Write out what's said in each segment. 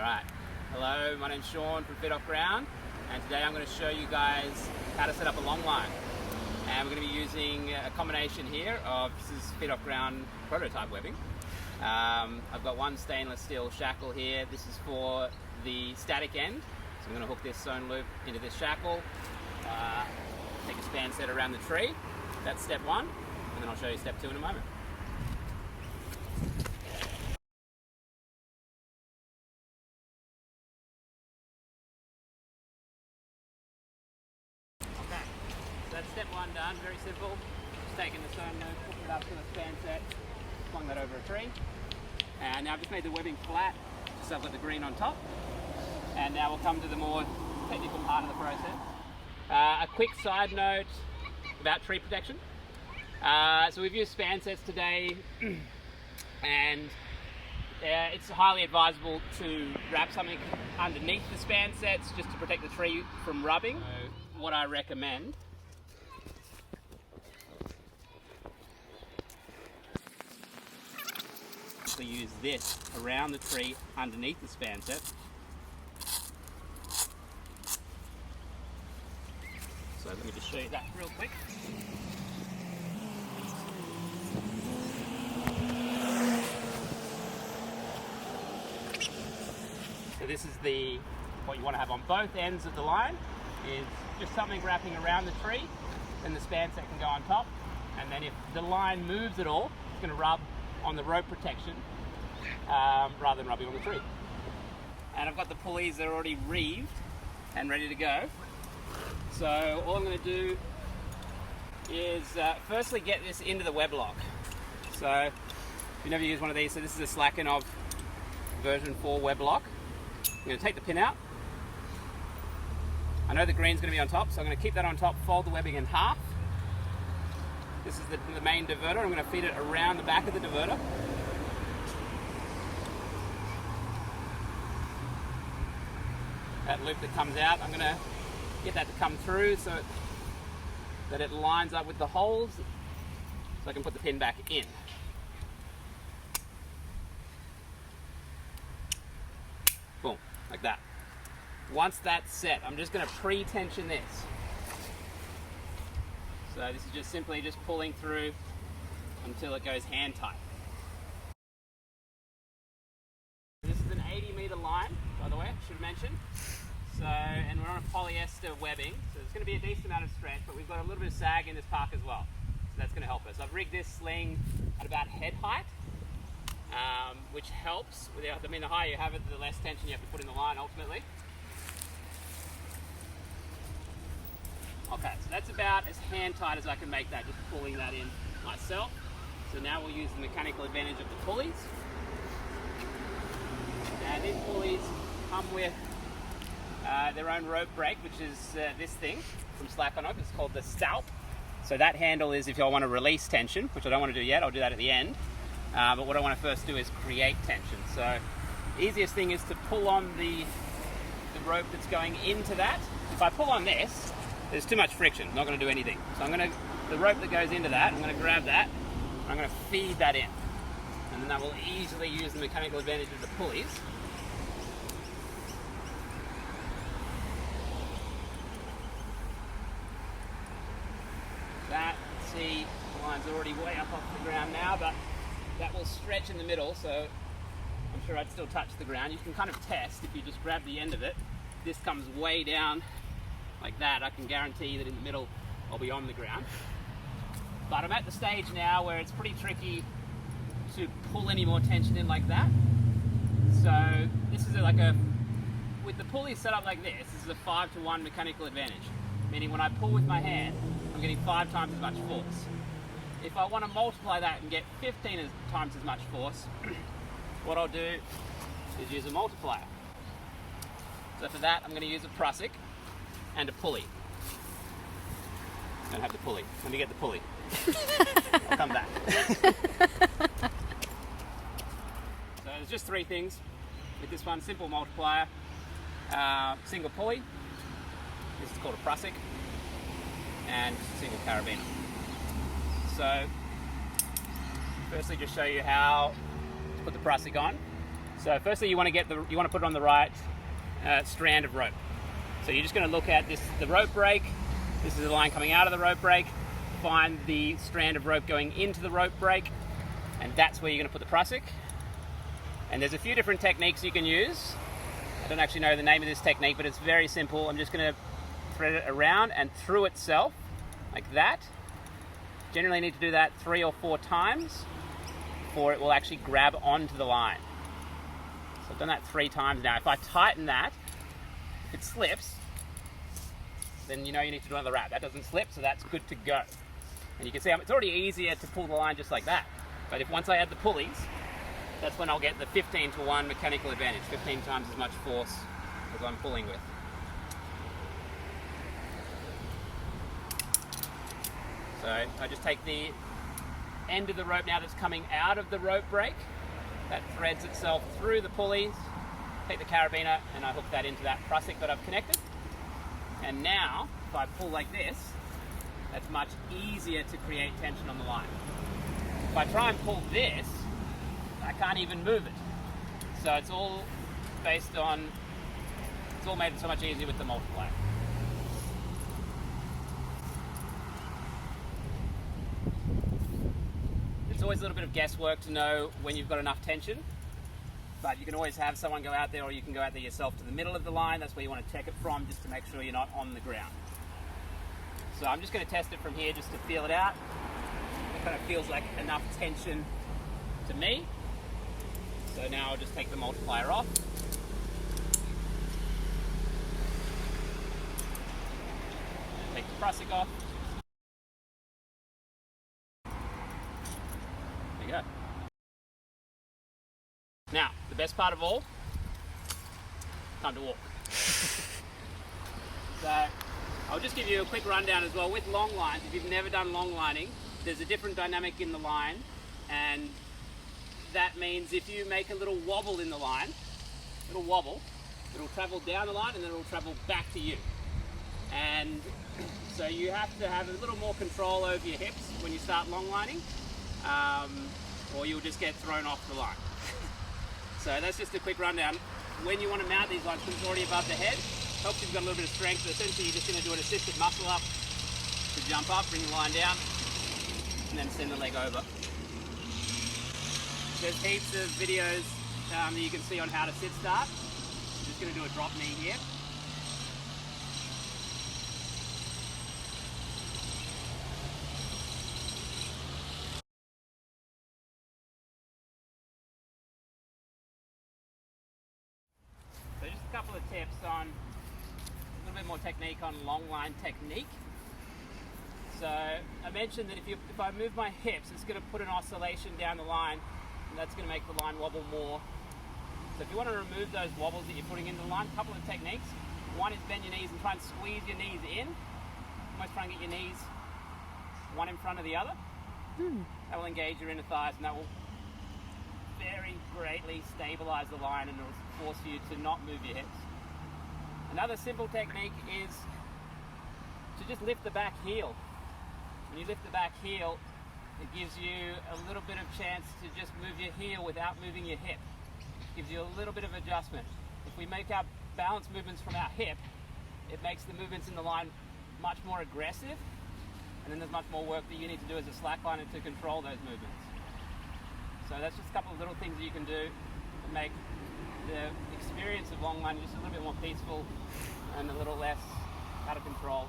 Alright, hello, my name's Sean from Fit Off Ground, and today I'm going to show you guys how to set up a long line. And we're going to be using a combination here of, this is Fit Off Ground prototype webbing. I've got one stainless steel shackle here. This is for the static end, so I'm going to hook this sewn loop into this shackle, take a span set around the tree. That's step one, and then I'll show you step two in a moment. That's step one done, very simple. Just taking the sewn loop, hooking it up to the span set, slung that over a tree. And now I've just made the webbing flat, just so I've got the green on top. And now we'll come to the more technical part of the process. A quick side note about tree protection. So we've used span sets today, and it's highly advisable to wrap something underneath the span sets just to protect the tree from rubbing. So what I recommend to use this around the tree underneath the span set. So let me just show you that real quick. So this is what you want to have on both ends of the line, is just something wrapping around the tree, then the span set can go on top, and then if the line moves at all, it's going to rub on the rope protection rather than rubbing on the tree. And I've got the pulleys, they're already reeved and ready to go. So all I'm going to do is firstly get this into the web lock. So if you never use one of these, so this is a Slack Inov version 4 web lock. I'm going to take the pin out. I know the green's going to be on top, so I'm going to keep that on top, fold the webbing in half. This is the main diverter. I'm going to feed it around the back of the diverter. That loop that comes out, I'm going to get that to come through so that it lines up with the holes, so I can put the pin back in. Boom, like that. Once that's set, I'm just going to pre-tension this. So this is just simply pulling through until it goes hand tight. This is an 80-meter line, by the way, I should have mentioned. So, and we're on a polyester webbing, so there's going to be a decent amount of stretch, but we've got a little bit of sag in this park as well. So that's going to help us. I've rigged this sling at about head height, which helps. The higher you have it, the less tension you have to put in the line ultimately. Okay, so that's about as hand tight as I can make that, just pulling that in myself. So now we'll use the mechanical advantage of the pulleys. And these pulleys come with their own rope brake, which is this thing from Slack Inov. It's called the Stalp. So that handle is if I want to release tension, which I don't want to do yet, I'll do that at the end. But what I want to first do is create tension. So the easiest thing is to pull on the rope that's going into that. If I pull on this, there's too much friction, not going to do anything. So the rope that goes into that, I'm going to grab that, and I'm going to feed that in. And then that will easily use the mechanical advantage of the pulleys. That, see, the line's already way up off the ground now, but that will stretch in the middle, so I'm sure I'd still touch the ground. You can kind of test if you just grab the end of it. This comes way down like that, I can guarantee that in the middle I'll be on the ground. But I'm at the stage now where it's pretty tricky to pull any more tension in like that. So this is with the pulley set up like this is a 5-to-1 mechanical advantage. Meaning when I pull with my hand, I'm getting 5 times as much force. If I want to multiply that and get 15 times as much force, what I'll do is use a multiplier. So for that, I'm going to use a prusik and a pulley. Don't have the pulley. Let me get the pulley. I'll come back. So there's just 3 things with this one. Simple multiplier, single pulley, this is called a prusik, and single carabiner. So firstly just show you how to put the prusik on. So firstly, you want to put it on the right strand of rope. So you're just going to look at the rope break. This is the line coming out of the rope break. Find the strand of rope going into the rope break, and that's where you're going to put the prusik. And there's a few different techniques you can use. I don't actually know the name of this technique, but it's very simple. I'm just going to thread it around and through itself, like that. Generally need to do that 3 or 4 times before it will actually grab onto the line. So I've done that 3 times now. If I tighten that, if it slips, then you know you need to do another wrap. That doesn't slip, so that's good to go. And you can see it's already easier to pull the line just like that. But once I add the pulleys, that's when I'll get the 15-to-1 mechanical advantage, 15 times as much force as I'm pulling with. So I just take the end of the rope now that's coming out of the rope break, that threads itself through the pulleys, take the carabiner and I hook that into that prusik that I've connected. And now, if I pull like this, that's much easier to create tension on the line. If I try and pull this, I can't even move it. So it's all made so much easier with the multiplier. It's always a little bit of guesswork to know when you've got enough tension, but you can always have someone go out there, or you can go out there yourself to the middle of the line. That's where you want to check it from, just to make sure you're not on the ground. So I'm just going to test it from here just to feel it out. It kind of feels like enough tension to me. So now I'll just take the multiplier off. Take the prusik off. There you go. Now, the best part of all, time to walk. So, I'll just give you a quick rundown as well. With long lines, if you've never done long lining, there's a different dynamic in the line, and that means if you make a little wobble in the line, it'll travel down the line and then it'll travel back to you. And so you have to have a little more control over your hips when you start long lining, or you'll just get thrown off the line. So that's just a quick rundown. When you want to mount these lines, because it's already above the head, helps if you've got a little bit of strength. So essentially you're just going to do an assisted muscle up to jump up, bring the line down, and then send the leg over. There's heaps of videos that you can see on how to sit start. I'm just going to do a drop knee here. So just a couple of tips on a little bit more technique on long line technique. So I mentioned that if I move my hips, it's going to put an oscillation down the line, and that's going to make the line wobble more. So if you want to remove those wobbles that you're putting into the line, a couple of techniques. One is bend your knees and try and squeeze your knees in. Almost try and get your knees one in front of the other. That will engage your inner thighs, and that will very greatly stabilize the line, and it will force you to not move your hips. Another simple technique is to just lift the back heel. When you lift the back heel, it gives you a little bit of chance to just move your heel without moving your hip. It gives you a little bit of adjustment. If we make our balance movements from our hip, it makes the movements in the line much more aggressive, and then there's much more work that you need to do as a slackliner to control those movements. So that's just a couple of little things that you can do to make the experience of long lining just a little bit more peaceful and a little less out of control.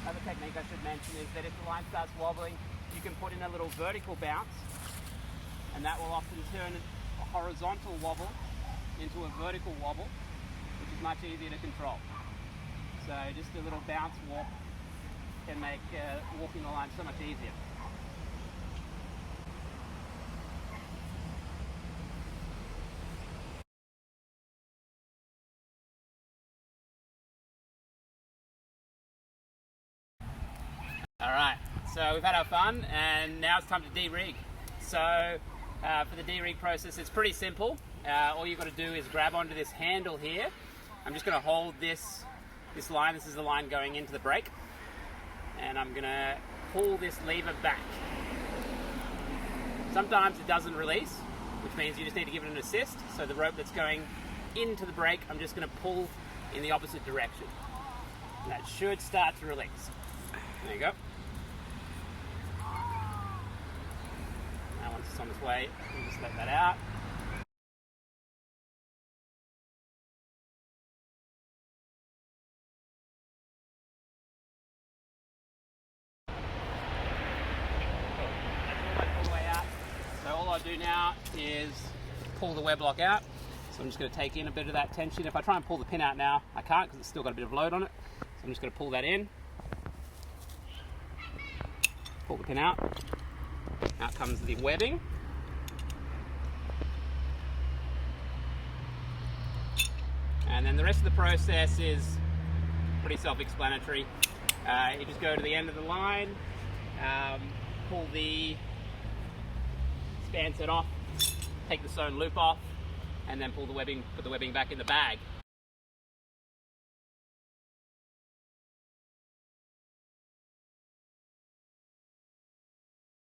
Another technique I should mention is that if the line starts wobbling, you can put in a little vertical bounce, and that will often turn a horizontal wobble into a vertical wobble, which is much easier to control. So just a little bounce walk can make walking the line so much easier. Alright, so we've had our fun, and now it's time to de-rig. So for the de-rig process, it's pretty simple. All you've got to do is grab onto this handle here. I'm just going to hold this line. This is the line going into the brake, and I'm going to pull this lever back. Sometimes it doesn't release, which means you just need to give it an assist. So the rope that's going into the brake, I'm just going to pull in the opposite direction. And that should start to release. There you go. Now once it's on its way, you just let that out. All I do now is pull the web lock out. So I'm just going to take in a bit of that tension. If I try and pull the pin out now, I can't because it's still got a bit of load on it. So I'm just going to pull that in. Pull the pin out. Out comes the webbing. And then the rest of the process is pretty self-explanatory. You just go to the end of the line, pull the span set off, take the sewn loop off, and then pull the webbing, put the webbing back in the bag.